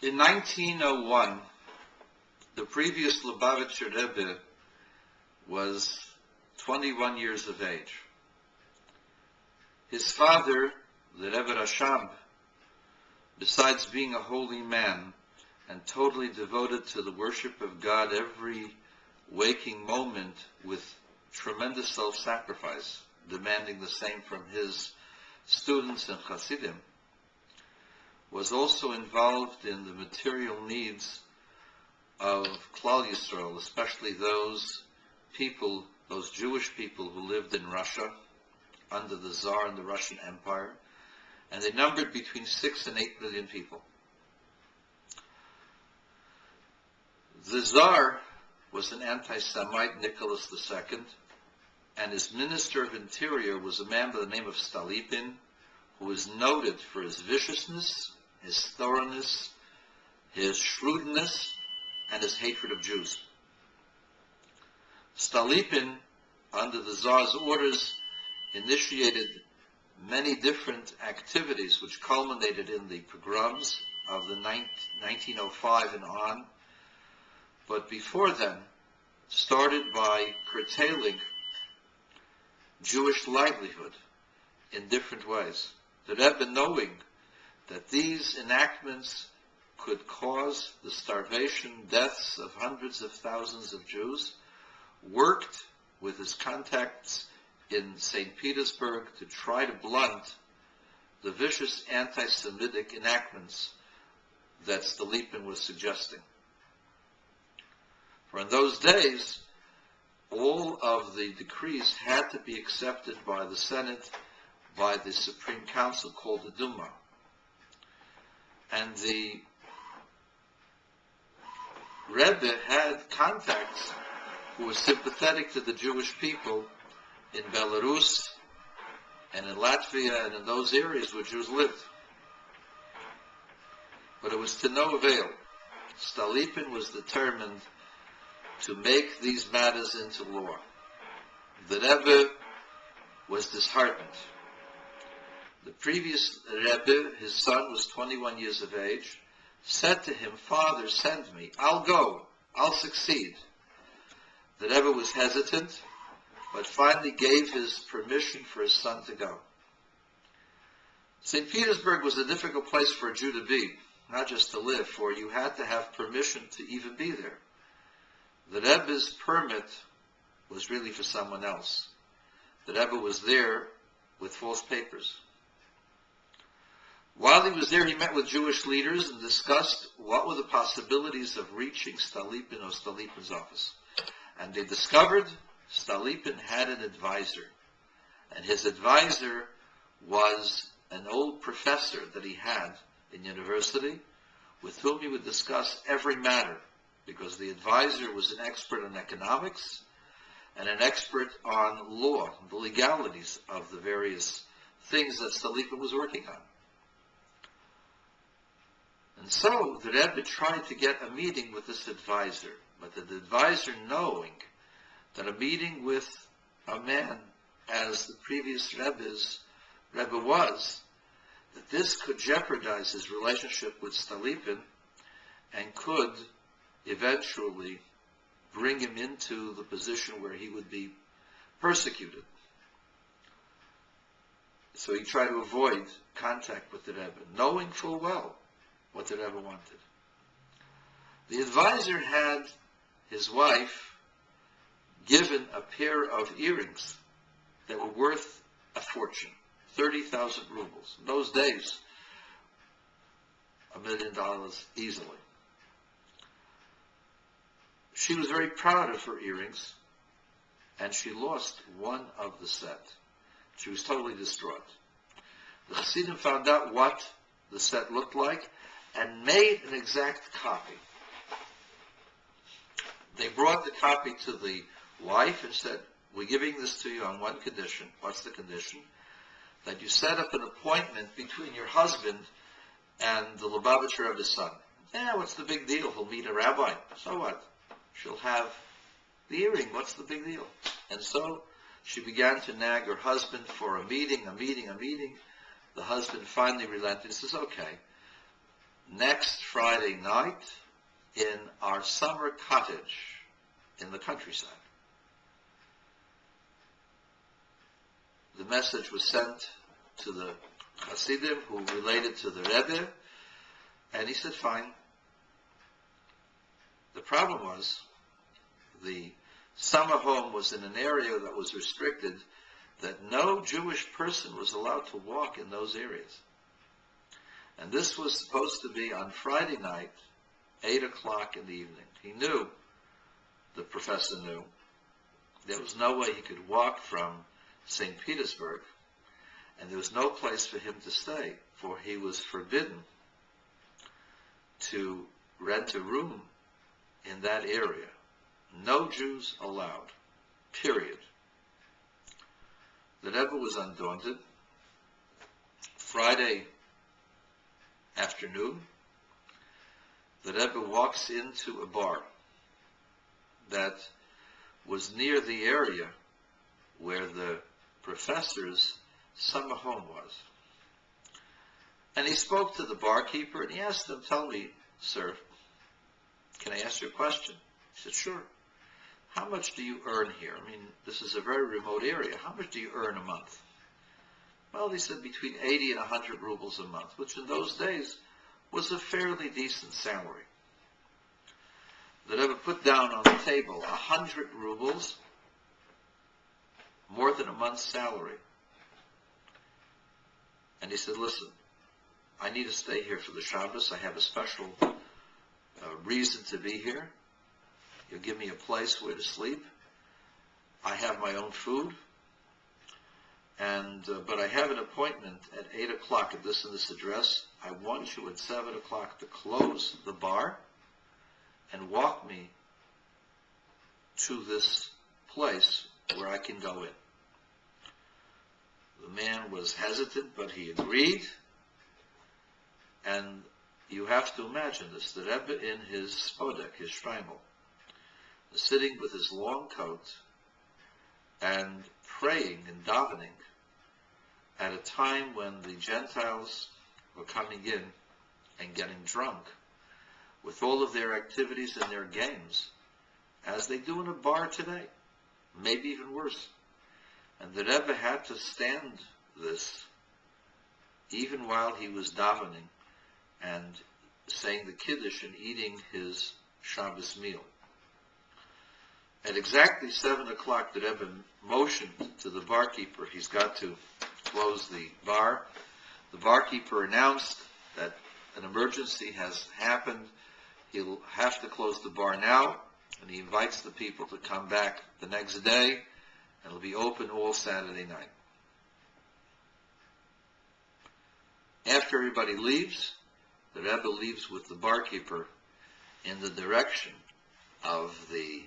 In 1901, the previous LUBAVITCHER REBBE was 21 years of age. His father, the Rebbe Rashab, besides being a holy man and totally devoted to the worship of God every waking moment with tremendous self-sacrifice, demanding the same from his students and Hasidim, was also involved in the material needs of Klal Yisrael, especially those people, those Jewish people who lived in Russia under the CZAR and the Russian Empire, and they numbered between 6 and 8 million people. The CZAR was an anti-Semite, Nicholas II, and his Minister of Interior was a man by the name of STALIPIN, who was noted for his viciousness, his thoroughness, his shrewdness, and his hatred of Jews. STALIPIN, under the Tsar's orders, initiated many different activities which culminated in the pogroms of the 1905 and on, but before then started by curtailing Jewish livelihood in different ways. The Rebbe, knowing that these enactments could cause the starvation, deaths of hundreds of thousands of Jews, worked with his contacts in St. Petersburg to try to blunt the vicious anti-Semitic enactments that Stalipin was suggesting. For in those days, all of the decrees had to be accepted by the Senate, by the Supreme Council called the Duma. And the Rebbe had contacts who were sympathetic to the Jewish people in Belarus and in Latvia and in those areas where Jews lived. But it was to no avail. Stalipin was determined to make these matters into law. The Rebbe was disheartened. The previous Rebbe, his son, was 21 years of age, said to him, "Father, send me. I'll go. I'll succeed." The Rebbe was hesitant, but finally gave his permission for his son to go. St. Petersburg was a difficult place for a Jew to be, not just to live, for you had to have permission to even be there. The Rebbe's permit was really for someone else. The Rebbe was there with false papers. While he was there, he met with Jewish leaders and discussed what were the possibilities of reaching Stalipin or Stalipin's office. And they discovered Stalipin had an advisor. And his advisor was an old professor that he had in university with whom he would discuss every matter, because the advisor was an expert on economics and an expert on law, the legalities of the various things that Stalipin was working on. And so the Rebbe tried to get a meeting with this advisor, but the advisor, knowing that a meeting with a man as the previous Rebbe was, that this could jeopardize his relationship with Stalipin and could eventually bring him into the position where he would be persecuted. So he tried to avoid contact with the Rebbe, knowing full well what the Rebbe wanted. The advisor had his wife given a pair of earrings that were worth a fortune, 30,000 rubles. In those days, $1 million easily. She was very proud of her earrings, and she lost one of the set. She was totally distraught. The Hasidim found out what the set looked like and made an exact copy. They brought the copy to the wife and said, "We're giving this to you on one condition." What's the condition? That you set up an appointment between your husband and the LUBAVITCHER of his son. Yeah, what's the big deal? He'll meet a rabbi. So what? She'll have the earring. What's the big deal? And so she began to nag her husband for a meeting. The husband finally relented and says, "Okay, next Friday night in our summer cottage in the countryside. The message was sent to the Hasidim who related to the Rebbe, and he said, fine. The problem was the summer home was in an area that was restricted, that no Jewish person was allowed to walk in those areas. And this was supposed to be on Friday night, 8 o'clock in the evening. He knew, the professor knew, there was no way he could walk from St. Petersburg, and there was no place for him to stay, for he was forbidden to rent a room in that area. No Jews allowed, period. The Rebbe was undaunted. Friday afternoon, the Rebbe walks into a bar that was near the area where the professor's summer home was. And he spoke to the barkeeper and he asked him, tell me, sir, can I ask you a question? He said, sure. How much do you earn here? I mean, this is a very remote area. How much do you earn a month? Well, he said between 80 and 100 rubles a month, which in those days was a fairly decent salary. The Rebbe put down on the table 100 rubles, more than a month's salary. And he said, listen, I need to stay here for the Shabbos. I have a special reason to be here. You'll give me a place where to sleep. I have my own food. And but I have an appointment at 8 o'clock at this and this address. I want you at 7 o'clock to close the bar and walk me to this place where I can go in. The man was hesitant, but he agreed. And you have to imagine this. The Rebbe in his spodek, his shtreimel, sitting with his long coat and praying and davening at a time when the Gentiles were coming in and getting drunk with all of their activities and their games, as they do in a bar today, maybe even worse. And the Rebbe had to stand this even while he was davening and saying the Kiddush and eating his Shabbos meal. At exactly 7 o'clock, the Rebbe motioned to the barkeeper, he's got to close the bar. The barkeeper announced that an emergency has happened. He'll have to close the bar now, and he invites the people to come back the next day, and it'll be open all Saturday night. After everybody leaves, the Rebbe leaves with the barkeeper in the direction of the